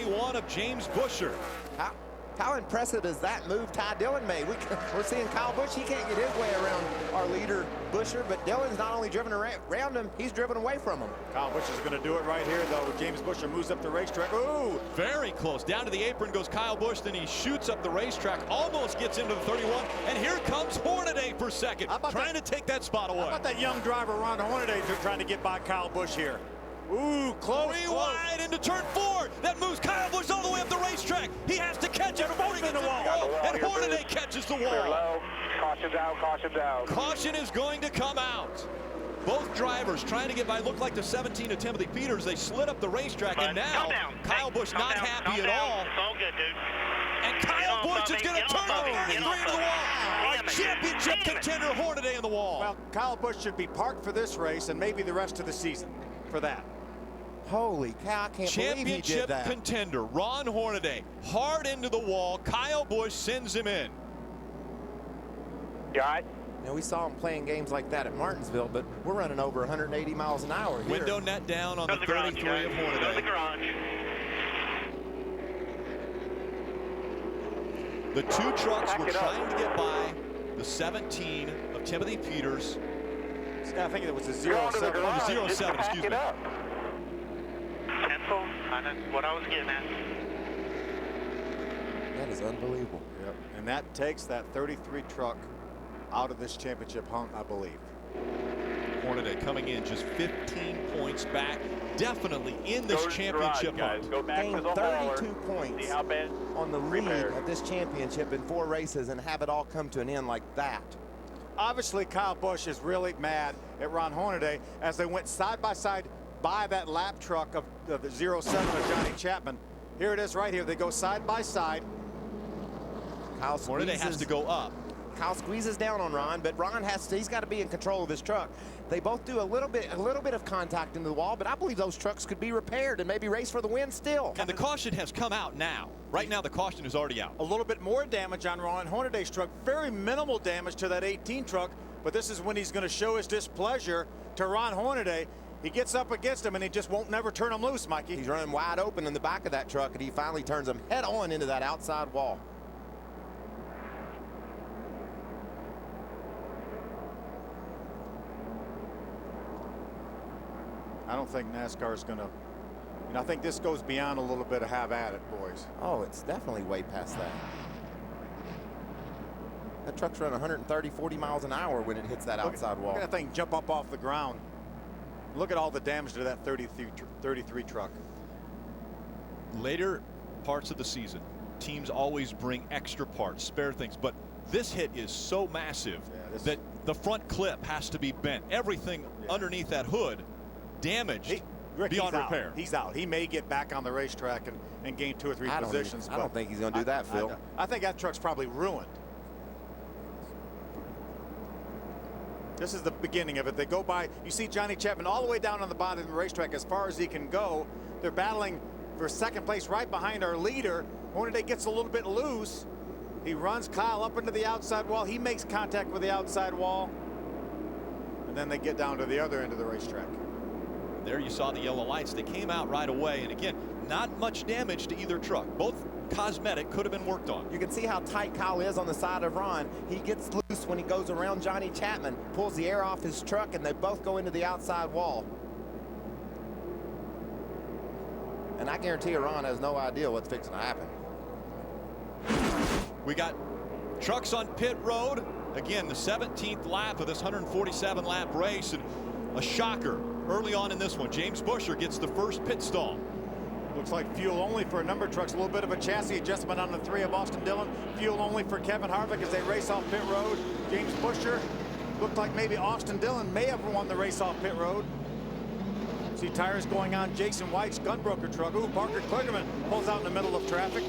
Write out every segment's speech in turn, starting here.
41 of James Buescher. How impressive is that move Ty Dillon made? We're seeing Kyle Busch. He can't get his way around our leader, Buescher, but Dillon's not only driven around him, he's driven away from him. Kyle Busch is going to do it right here, though. James Buescher moves up the racetrack. Ooh! Very close. Down to the apron goes Kyle Busch. Then he shoots up the racetrack, almost gets into the 31. And here comes Hornaday for second, trying to take that spot away. How about that young driver, Ron Hornaday, trying to get by Kyle Busch here? Ooh, close. Wide into turn 4. That moves Kyle Busch all the way up the racetrack. He has to catch it before he gets to the wall. And Hornaday catches the wall. Caution's out, caution's out. Caution is going to come out. Both drivers trying to get by. Looked like the 17 of Timothy Peters. They slid up the racetrack, and now Kyle Busch not happy at all. It's all good, dude. And Kyle Busch is going to turn the 33 into the wall. Our championship contender Hornaday in the wall. Well, Kyle Busch should be parked for this race and maybe the rest of the season for that. Holy cow, I can't believe he did Championship that. contender Ron Hornaday hard into the wall. Kyle Busch sends him in. You all right? Now, we saw him playing games like that at Martinsville, but we're running over 180 miles an hour here. Window net down on the 33 of Hornaday. Go to the garage. The two trucks were trying to get by the 17 of Timothy Peters. I think it was a 07. It was 07, excuse me. Pencil, that's what I was getting at. That is unbelievable. Yep. And that takes that 33 truck out of this championship hunt, I believe. Hornaday coming in just 15 points back, definitely in this championship hunt. Go back to the 32 points See how bad on the lead of this championship in 4 races and have it all come to an end like that. Obviously, Kyle Busch is really mad at Ron Hornaday as they went side by side by that lap truck of the 07 of Johnny Chapman. Here it is right here. They go side by side. Hornaday has to go up. Kyle squeezes down on Ron, but Ron he's got to be in control of his truck. They both do a little bit of contact into the wall, but I believe those trucks could be repaired and maybe race for the win still. And the caution has come out now. Right now, the caution is already out. A little bit more damage on Ron Hornaday's truck. Very minimal damage to that 18 truck, but this is when he's going to show his displeasure to Ron Hornaday. He gets up against him, and he just won't never turn him loose, Mikey. He's running wide open in the back of that truck, and he finally turns him head on into that outside wall. I don't think NASCAR is going to, I think this goes beyond a little bit of have at it, boys. Oh, it's definitely way past that. That truck's running 130, 40 miles an hour when it hits that outside wall. Look at that thing jump up off the ground. Look at all the damage to that 33 truck. Later parts of the season, teams always bring extra parts, spare things, but this hit is so massive that the front clip has to be bent. Everything underneath that hood damaged beyond repair. He's out. He may get back on the racetrack and gain 2 or 3 positions. I don't think he's going to do that, Phil. I think that truck's probably ruined. This is the beginning of it. They go by. You see Johnny Chapman all the way down on the bottom of the racetrack as far as he can go. They're battling for second place right behind our leader. Hornaday gets a little bit loose. He runs Kyle up into the outside wall. He makes contact with the outside wall. And then they get down to the other end of the racetrack. There you saw the yellow lights. They came out right away. And again, not much damage to either truck. Both cosmetic, could have been worked on. You can see how tight Kyle is on the side of Ron. He gets loose when he goes around Johnny Chapman, pulls the air off his truck, and they both go into the outside wall. And I guarantee you Ron has no idea what's fixing to happen. We got trucks on pit road. Again, the 17th lap of this 147 lap race, and a shocker early on in this one. James Buescher gets the first pit stall. Looks like fuel only for a number of trucks. A little bit of a chassis adjustment on the 3 of Austin Dillon. Fuel only for Kevin Harvick as they race off pit road. James Buescher looked like maybe Austin Dillon may have won the race off pit road. See tires going on Jason White's gunbroker truck. Ooh, Parker Kligerman pulls out in the middle of traffic.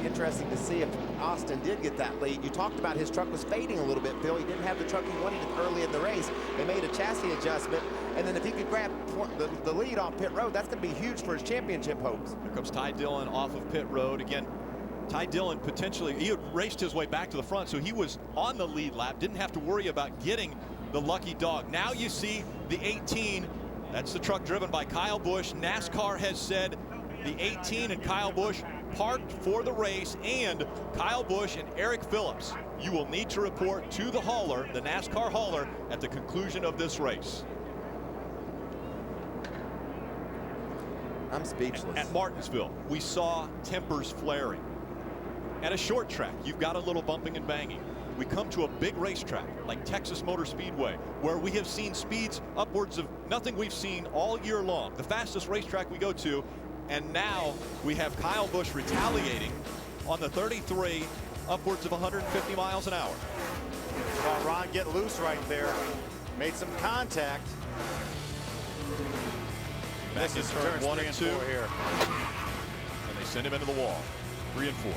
Interesting to see if Austin did get that lead. You talked about his truck was fading a little bit, Phil. He didn't have the truck he wanted early in the race. They made a chassis adjustment, and then if he could grab the lead off pit road, that's going to be huge for his championship hopes. Here comes Ty Dillon off of pit road. Again, Ty Dillon potentially, he had raced his way back to the front, so he was on the lead lap, didn't have to worry about getting the lucky dog. Now you see the 18. That's the truck driven by Kyle Busch. NASCAR has said the 18 and Kyle Busch parked for the race, and Kyle Busch and Eric Phillips, you will need to report to the hauler, the NASCAR hauler, at the conclusion of this race. I'm speechless. At Martinsville, we saw tempers flaring. At a short track, you've got a little bumping and banging. We come to a big racetrack like Texas Motor Speedway, where we have seen speeds upwards of nothing we've seen all year long, the fastest racetrack we go to, and now we have Kyle Busch retaliating on the 33, upwards of 150 miles an hour. Saw Ron get loose right there, made some contact. Back This in is turn turns 1 3 and and 2, 4 here. and they send him into the wall. 3 and 4.